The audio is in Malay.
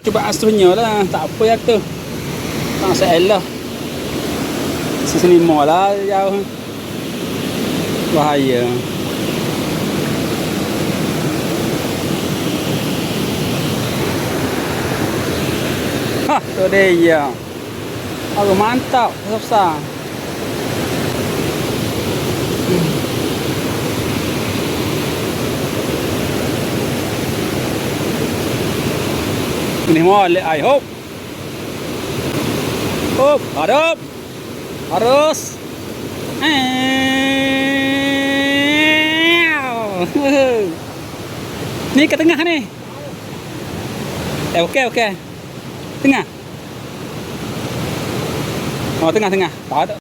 Cuba asrunya lah, tak apa ya tu. Tak salah. Sini mall lah jauh. Bahaya. Hah, tu dia. Oh, mantap, besar. Ini molek ai hop. Hop, hadap. Harus. Ni ke tengah ni. Okey. Tengah. Oh, tengah. Tak ada.